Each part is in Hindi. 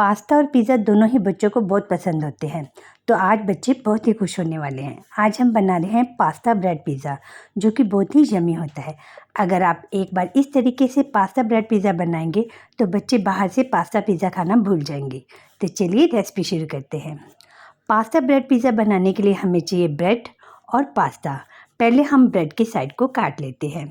पास्ता और पिज़्ज़ा दोनों ही बच्चों को बहुत पसंद होते हैं, तो आज बच्चे बहुत ही खुश होने वाले हैं। आज हम बना रहे हैं पास्ता ब्रेड पिज़्ज़ा, जो कि बहुत ही यम्मी होता है। अगर आप एक बार इस तरीके से पास्ता ब्रेड पिज़्ज़ा बनाएंगे तो बच्चे बाहर से पास्ता पिज़्ज़ा खाना भूल जाएंगे। तो चलिए रेसिपी शुरू करते हैं। पास्ता ब्रेड पिज़्ज़ा बनाने के लिए हमें चाहिए ब्रेड और पास्ता। पहले हम ब्रेड के साइड को काट लेते हैं।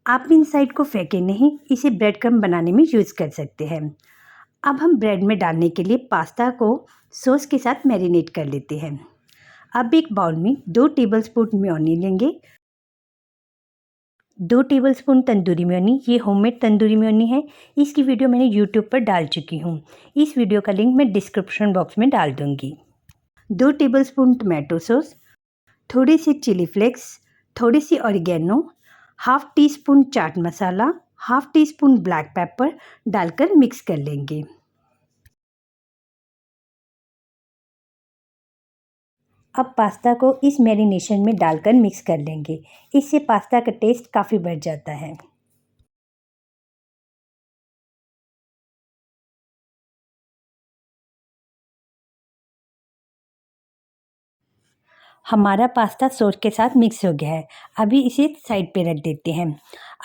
आप इन साइड को फेंकें नहीं, इसे ब्रेड क्रम्ब बनाने में यूज़ कर सकते हैं। अब हम ब्रेड में डालने के लिए पास्ता को सॉस के साथ मैरिनेट कर लेते हैं। अब एक बाउल में 2 टेबलस्पून मेयोनी लेंगे। 2 टेबलस्पून तंदूरी मेयोनी, ये होममेड तंदूरी मेयोनी है। इसकी वीडियो मैंने यूट्यूब पर डाल चुकी हूँ। इस वीडियो का लिंक मैं डिस्क्रिप्शन बॉक्स में डाल दूँगी। 2 टेबलस्पून टमाटो सॉस, थोड़े से चिली फ्लेक्स, थोड़ी सी oregano, half teaspoon chaat masala, half teaspoon black pepper डालकर मिक्स कर लेंगे। अब पास्ता को इस मैरिनेशन में डालकर मिक्स कर लेंगे। इससे पास्ता का टेस्ट काफ़ी बढ़ जाता है। हमारा पास्ता सॉस के साथ मिक्स हो गया है। अभी इसे साइड पे रख देते हैं।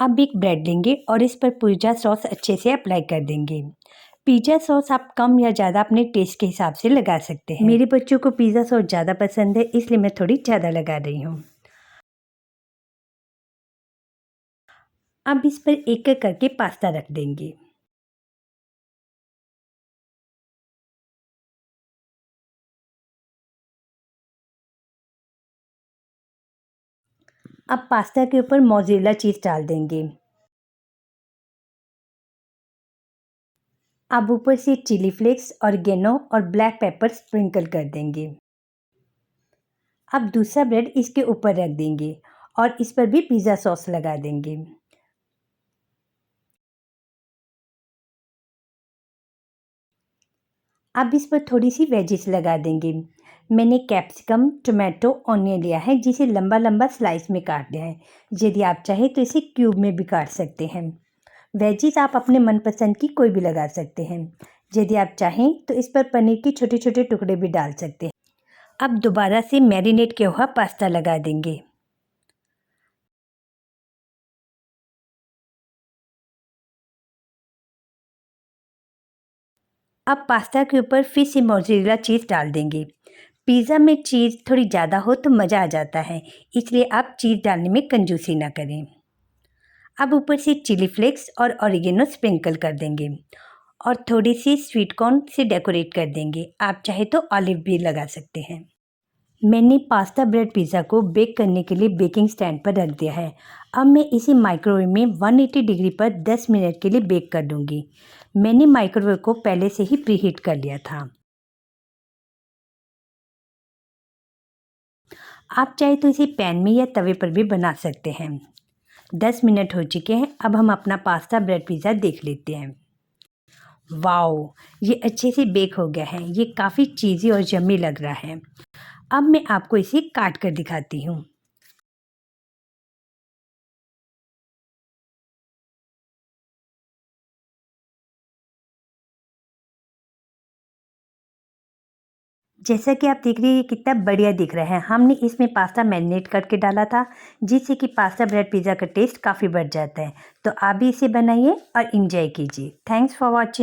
अब एक ब्रेड लेंगे और इस पर पिज़्ज़ा सॉस अच्छे से अप्लाई कर देंगे। पिज़्ज़ा सॉस आप कम या ज़्यादा अपने टेस्ट के हिसाब से लगा सकते हैं। मेरे बच्चों को पिज़्ज़ा सॉस ज़्यादा पसंद है, इसलिए मैं थोड़ी ज़्यादा लगा रही हूँ। अब इस पर एक एक करके पास्ता रख देंगे। अब पास्ता के ऊपर मोज़रेला चीज़ डाल देंगे। अब ऊपर से चिली फ्लेक्स, ऑरिगेनो और ब्लैक पेपर स्प्रिंकल कर देंगे। अब दूसरा ब्रेड इसके ऊपर रख देंगे और इस पर भी पिज़्ज़ा सॉस लगा देंगे। अब इस पर थोड़ी सी वेजिस लगा देंगे। मैंने कैप्सिकम, टोमेटो, ऑनियन लिया है, जिसे लंबा लंबा स्लाइस में काट लिया है। यदि आप चाहें तो इसे क्यूब में भी काट सकते हैं। वेजिस आप अपने मनपसंद की कोई भी लगा सकते हैं। यदि आप चाहें तो इस पर पनीर के छोटे छोटे टुकड़े भी डाल सकते हैं। अब दोबारा से मैरिनेट किया हुआ पास्ता लगा देंगे। अब पास्ता के ऊपर फिर से मोज़रेला चीज़ डाल देंगे। पिज़्ज़ा में चीज़ थोड़ी ज़्यादा हो तो मज़ा आ जाता है, इसलिए आप चीज़ डालने में कंजूसी ना करें। अब ऊपर से चिली फ्लेक्स और ऑरिगेनो स्प्रिंकल कर देंगे और थोड़ी सी स्वीट कॉर्न से डेकोरेट कर देंगे। आप चाहे तो ऑलिव भी लगा सकते हैं। मैंने पास्ता ब्रेड पिज़्ज़ा को बेक करने के लिए बेकिंग स्टैंड पर रख दिया है। अब मैं इसे माइक्रोवेव में 180 डिग्री पर 10 मिनट के लिए बेक कर दूंगी। मैंने माइक्रोवेव को पहले से ही प्रीहीट कर लिया था। आप चाहे तो इसे पैन में या तवे पर भी बना सकते हैं। 10 मिनट हो चुके हैं। अब हम अपना पास्ता ब्रेड पिज़्ज़ा देख लेते हैं। वाओ! ये अच्छे से बेक हो गया है। ये काफ़ी चीज़ी और यम्मी लग रहा है। अब मैं आपको इसे काट कर दिखाती हूँ। जैसा कि आप देख रही हैं, ये कितना बढ़िया दिख रहा है। हमने इसमें पास्ता मैरिनेट करके डाला था, जिससे कि पास्ता ब्रेड पिज़्ज़ा का टेस्ट काफ़ी बढ़ जाता है। तो आप भी इसे बनाइए और एंजॉय कीजिए। Thanks for watching.